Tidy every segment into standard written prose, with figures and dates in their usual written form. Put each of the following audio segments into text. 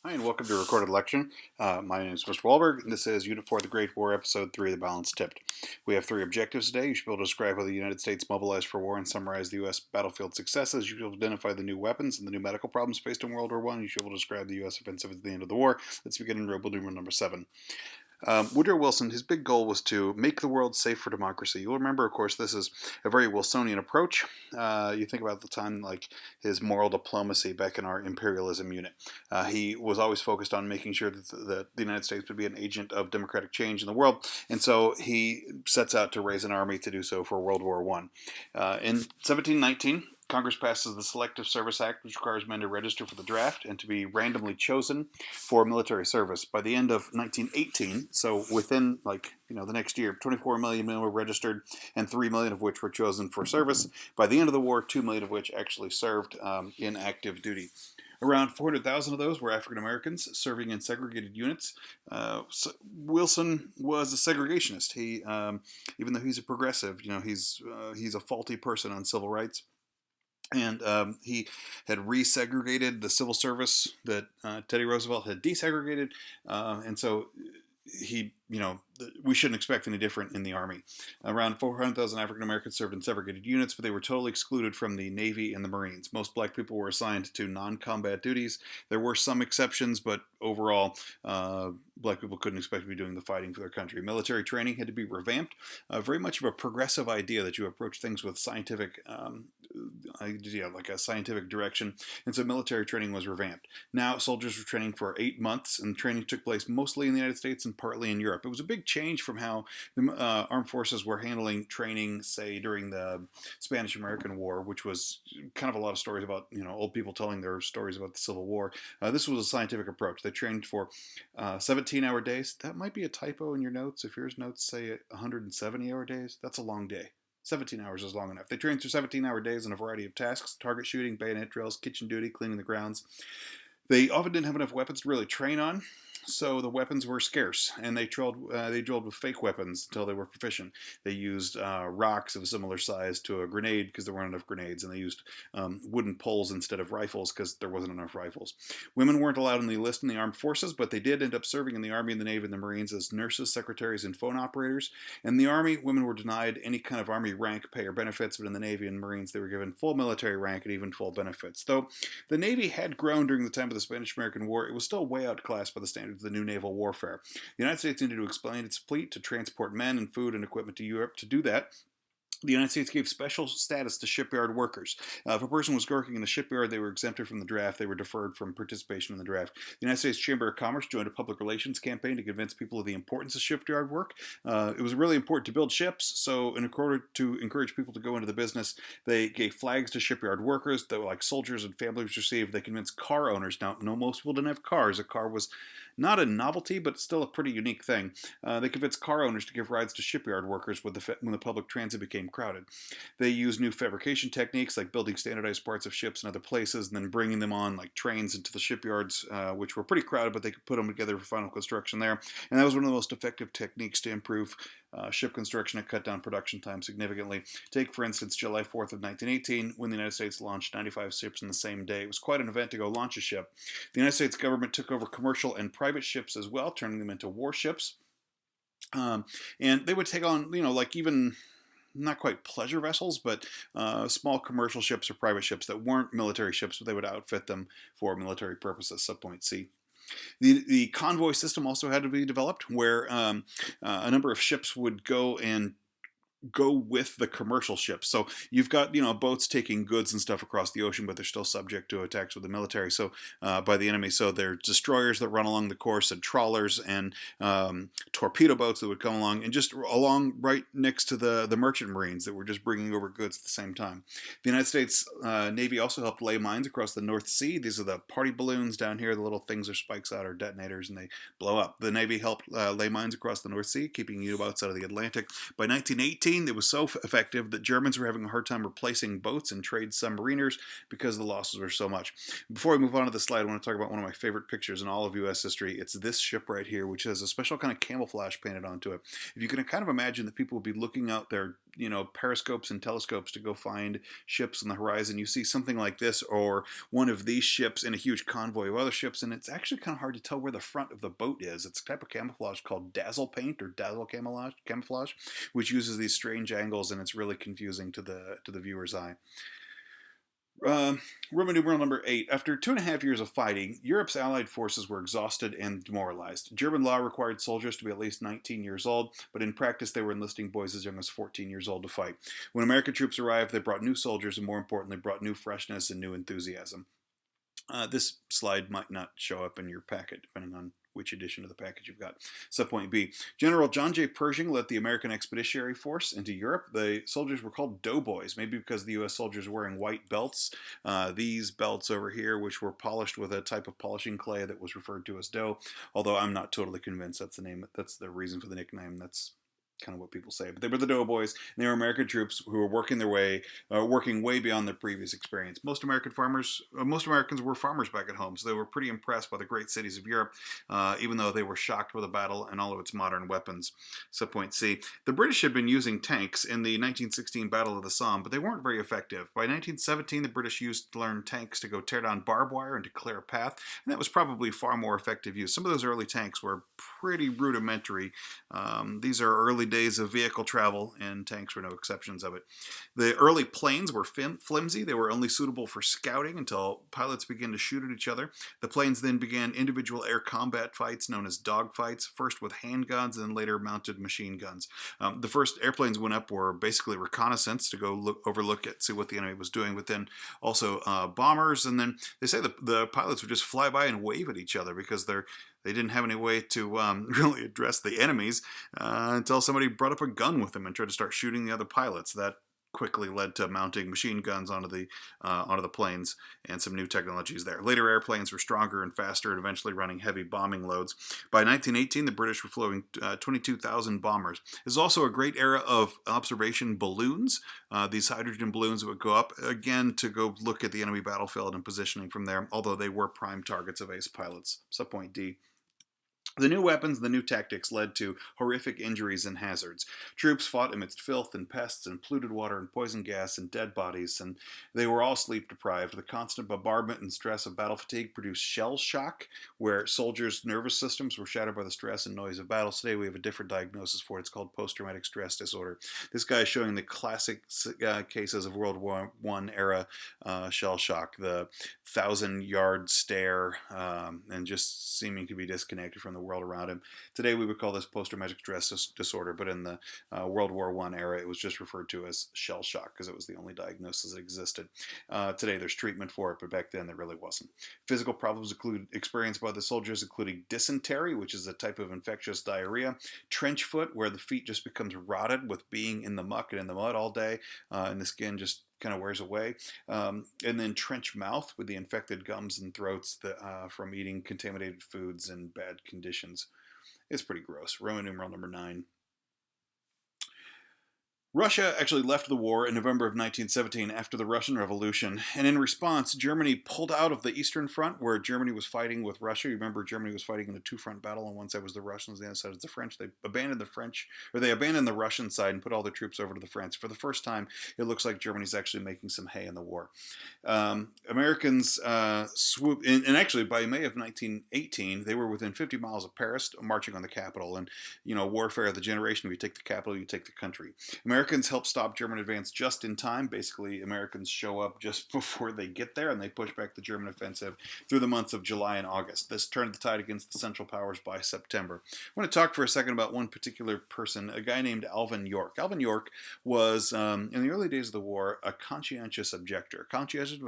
Hi, and welcome to Recorded Lecture. My name is Mr. Wahlberg, and this is Unit 4 The Great War, Episode 3 The Balance Tipped. We have three objectives today. You should be able to describe how the United States mobilized for war and summarize the U.S. battlefield successes. You should be able to identify the new weapons and the new medical problems faced in World War I. You should be able to describe the U.S. offensive at the end of the war. Let's begin in Rebel Numeral number 7. Woodrow Wilson, his big goal was to make the world safe for democracy. You'll remember, of course, this is a very Wilsonian approach. You think about the time, like his moral diplomacy back in our imperialism unit. He was always focused on making sure that the United States would be an agent of democratic change in the world, and so he sets out to raise an army to do so for World War I. In 1719, Congress passes the Selective Service Act, which requires men to register for the draft and to be randomly chosen for military service. By the end of 1918, so within the next year, 24 million men were registered, and 3 million of which were chosen for service. By the end of the war, 2 million of which actually served in active duty. Around 400,000 of those were African Americans serving in segregated units. Wilson was a segregationist. He, even though he's a progressive, he's a faulty person on civil rights. And he had resegregated the civil service that Teddy Roosevelt had desegregated. And so he, we shouldn't expect any different in the Army. Around 400,000 African Americans served in segregated units, but they were totally excluded from the Navy and the Marines. Most black people were assigned to non-combat duties. There were some exceptions, but overall, black people couldn't expect to be doing the fighting for their country. Military training had to be revamped. Very much of a progressive idea that you approach things with scientific idea, like a scientific direction. And so military training was revamped. Now soldiers were training for 8 months, and training took place mostly in the United States and partly in Europe. It was a big change from how the armed forces were handling training, say, during the Spanish-American War, which was kind of a lot of stories about, old people telling their stories about the Civil War. This was a scientific approach. They trained for 17-hour days. That might be a typo in your notes. If yours notes say 170-hour days, that's a long day. 17 hours is long enough. They trained through 17-hour days in a variety of tasks: target shooting, bayonet drills, kitchen duty, cleaning the grounds. They often didn't have enough weapons to really train on, so the weapons were scarce, and they drilled with fake weapons until they were proficient. They used rocks of a similar size to a grenade because there weren't enough grenades, and they used wooden poles instead of rifles because there wasn't enough rifles. Women weren't allowed on the list in the armed forces, but they did end up serving in the Army and the Navy and the Marines as nurses, secretaries, and phone operators. In the Army, women were denied any kind of Army rank, pay, or benefits, but in the Navy and Marines, they were given full military rank and even full benefits. Though the Navy had grown during the time of the Spanish-American War, it was still way outclassed by the standards of the new naval warfare. The United States needed to expand its fleet to transport men and food and equipment to Europe. To do that, the United States gave special status to shipyard workers. If a person was working in the shipyard, they were exempted from the draft. They were deferred from participation in the draft. The United States Chamber of Commerce joined a public relations campaign to convince people of the importance of shipyard work. It was really important to build ships, so in order to encourage people to go into the business, they gave flags to shipyard workers that were like soldiers and families received. They convinced car owners. Now, no, most people didn't have cars. A car was not a novelty, but still a pretty unique thing. They convinced car owners to give rides to shipyard workers when the public transit became crowded. They used new fabrication techniques like building standardized parts of ships in other places and then bringing them on like trains into the shipyards, which were pretty crowded, but they could put them together for final construction there. And that was one of the most effective techniques to improve ship construction and cut down production time significantly. Take, for instance, July 4th of 1918, when the United States launched 95 ships in the same day. It was quite an event to go launch a ship. The United States government took over commercial and private ships as well, turning them into warships. And they would take on, even not quite pleasure vessels, but small commercial ships or private ships that weren't military ships, but they would outfit them for military purposes, subpoint C. The convoy system also had to be developed, where a number of ships would go with the commercial ships. So you've got, boats taking goods and stuff across the ocean, but they're still subject to attacks with the military, by the enemy. So they're destroyers that run along the course, and trawlers and torpedo boats that would come along, and just along right next to the merchant marines that were just bringing over goods at the same time. The United States Navy also helped lay mines across the North Sea. These are the party balloons down here. The little things or spikes out are detonators, and they blow up. The Navy helped lay mines across the North Sea, keeping U-boats out of the Atlantic. By 1918, 1918, it was so effective that Germans were having a hard time replacing boats and trade submariners because the losses were so much. Before I move on to the slide, I want to talk about one of my favorite pictures in all of U.S. history. It's this ship right here, which has a special kind of camouflage painted onto it. If you can kind of imagine that people would be looking out their periscopes and telescopes to go find ships on the horizon, you see something like this or one of these ships in a huge convoy of other ships, and it's actually kind of hard to tell where the front of the boat is. It's a type of camouflage called dazzle paint or dazzle camouflage, which uses these strange angles, and it's really confusing to the viewer's eye. Roman numeral number 8. After 2.5 years of fighting, Europe's allied forces were exhausted and demoralized. German law required soldiers to be at least 19 years old, but in practice they were enlisting boys as young as 14 years old to fight. When American troops arrived, they brought new soldiers and, more importantly, brought new freshness and new enthusiasm. This slide might not show up in your packet, depending on which edition of the package you've got. Subpoint B. General John J. Pershing led the American Expeditionary Force into Europe. The soldiers were called Doughboys, maybe because the U.S. soldiers were wearing white belts. These belts over here, which were polished with a type of polishing clay that was referred to as dough, although I'm not totally convinced that's the name. That's the reason for the nickname. That's kind of what people say. But they were the Doughboys, and they were American troops who were working way beyond their previous experience. Most Americans were farmers back at home, so they were pretty impressed by the great cities of Europe, even though they were shocked by the battle and all of its modern weapons. Subpoint C. The British had been using tanks in the 1916 Battle of the Somme, but they weren't very effective. By 1917, the British learned tanks to go tear down barbed wire and to clear a path, and that was probably far more effective use. Some of those early tanks were pretty rudimentary. These are early days of vehicle travel, and tanks were no exceptions of it. The early planes were flimsy. They were only suitable for scouting until pilots began to shoot at each other. The planes then began individual air combat fights known as dogfights, first with handguns and then later mounted machine guns. The first airplanes went up were basically reconnaissance to go see what the enemy was doing, but then also bombers, and then they say the pilots would just fly by and wave at each other because they didn't have any way to really address the enemies until somebody brought up a gun with them and tried to start shooting the other pilots. That quickly led to mounting machine guns onto the planes and some new technologies there. Later, airplanes were stronger and faster and eventually running heavy bombing loads. By 1918, the British were flying 22,000 bombers. It was also a great era of observation balloons. These hydrogen balloons that would go up, again, to go look at the enemy battlefield and positioning from there, although they were prime targets of ace pilots. Subpoint D. The new weapons and the new tactics led to horrific injuries and hazards. Troops fought amidst filth and pests and polluted water and poison gas and dead bodies, and they were all sleep deprived. The constant bombardment and stress of battle fatigue produced shell shock, where soldiers' nervous systems were shattered by the stress and noise of battle. Today we have a different diagnosis for it. It's called post-traumatic stress disorder. This guy is showing the classic cases of World War I era shell shock, the 1,000-yard stare, and just seeming to be disconnected from the world around him. Today we would call this post-traumatic stress disorder, but in the World War I era it was just referred to as shell shock because it was the only diagnosis that existed. Today there's treatment for it, but back then there really wasn't. Physical problems experienced by the soldiers including dysentery, which is a type of infectious diarrhea, trench foot, where the feet just becomes rotted with being in the muck and in the mud all day, and the skin just kind of wears away, and then trench mouth with the infected gums and throats from eating contaminated foods in bad conditions. It's pretty gross. Roman numeral number 9. Russia actually left the war in November of 1917 after the Russian Revolution, and in response, Germany pulled out of the Eastern Front, where Germany was fighting with Russia. You remember Germany was fighting in the two-front battle. On one side was the Russians, the other side was the French. They abandoned the Russian side and put all their troops over to the French. For the first time, it looks like Germany's actually making some hay in the war. Americans swooped, and actually by May of 1918, they were within 50 miles of Paris, marching on the capital. And warfare of the generation: if you take the capital, you take the country. Americans help stop German advance just in time. Basically, Americans show up just before they get there, and they push back the German offensive through the months of July and August. This turned the tide against the Central Powers by September. I want to talk for a second about one particular person, a guy named Alvin York. Alvin York was, in the early days of the war, a conscientious objector. Conscientious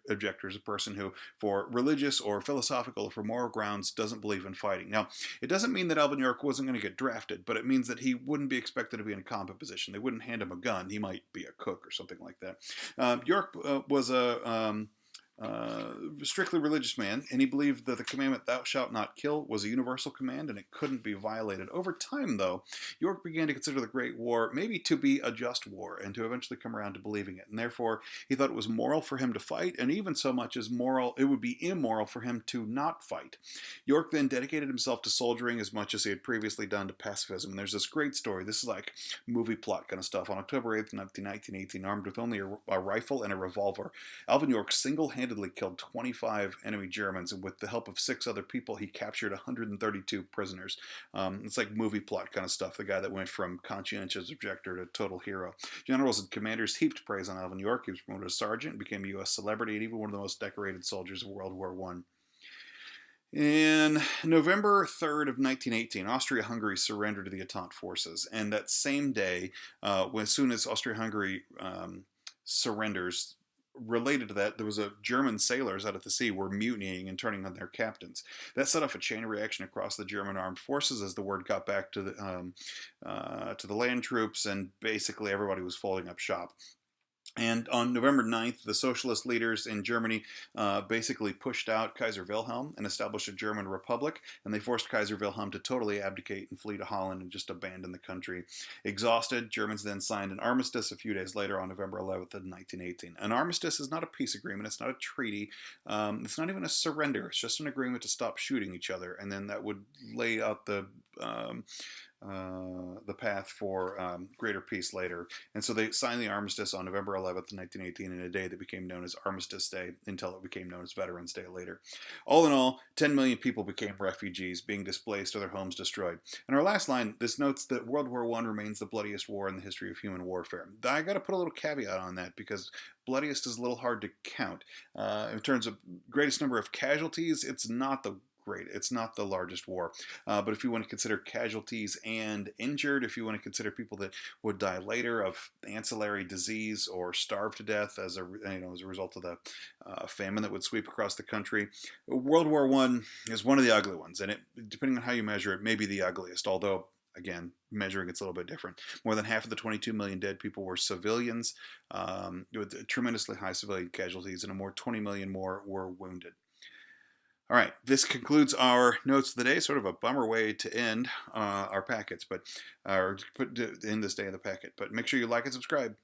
objector is a person who, for religious or philosophical or for moral grounds, doesn't believe in fighting. Now, it doesn't mean that Alvin York wasn't going to get drafted, but it means that he wouldn't be expected to be in a combat position. They wouldn't hand him a gun. He might be a cook or something like that. York was a strictly religious man, and he believed that the commandment "Thou shalt not kill" was a universal command and it couldn't be violated. Over time, though, York began to consider the Great War maybe to be a just war and to eventually come around to believing it. And therefore, he thought it was moral for him to fight, and even so much as moral, it would be immoral for him to not fight. York then dedicated himself to soldiering as much as he had previously done to pacifism. And there's this great story. This is like movie plot kind of stuff. On October 8th, 1918, armed with only a rifle and a revolver, Alvin York single-handedly killed 25 enemy Germans, and with the help of 6 other people, he captured 132 prisoners. It's like movie plot kind of stuff. The guy that went from conscientious objector to total hero. Generals and commanders heaped praise on Alvin York. He was promoted to sergeant, became a U.S. celebrity, and even one of the most decorated soldiers of World War I. In November 3rd of 1918, Austria-Hungary surrendered to the Entente forces, and that same day, as soon as Austria-Hungary surrenders, related to that, there was German sailors out at the sea were mutinying and turning on their captains. That set off a chain reaction across the German armed forces as the word got back to the land troops, and basically everybody was folding up shop. And on November 9th, the socialist leaders in Germany basically pushed out Kaiser Wilhelm and established a German republic, and they forced Kaiser Wilhelm to totally abdicate and flee to Holland and just abandon the country. Exhausted, Germans then signed an armistice a few days later on November 11th of 1918. An armistice is not a peace agreement, it's not a treaty, it's not even a surrender, it's just an agreement to stop shooting each other, and then that would lay out the path for greater peace later. And so they signed the armistice on November 11th, 1918, in a day that became known as Armistice Day until it became known as Veterans Day later. All in all, 10 million people became refugees, being displaced or their homes destroyed. And our last line, this notes that World War I remains the bloodiest war in the history of human warfare. I got to put a little caveat on that because bloodiest is a little hard to count. In terms of greatest number of casualties, it's not the It's not the largest war. But if you want to consider casualties and injured, if you want to consider people that would die later of ancillary disease or starve to death as a result of the famine that would sweep across the country, World War I is one of the ugly ones, and it, depending on how you measure it, may be the ugliest. Although, again, measuring it's a little bit different. More than half of the 22 million dead people were civilians, with tremendously high civilian casualties, and 20 million more were wounded. All right, this concludes our notes of the day. Sort of a bummer way to end our packets, or end this day of the packet. But make sure you like and subscribe.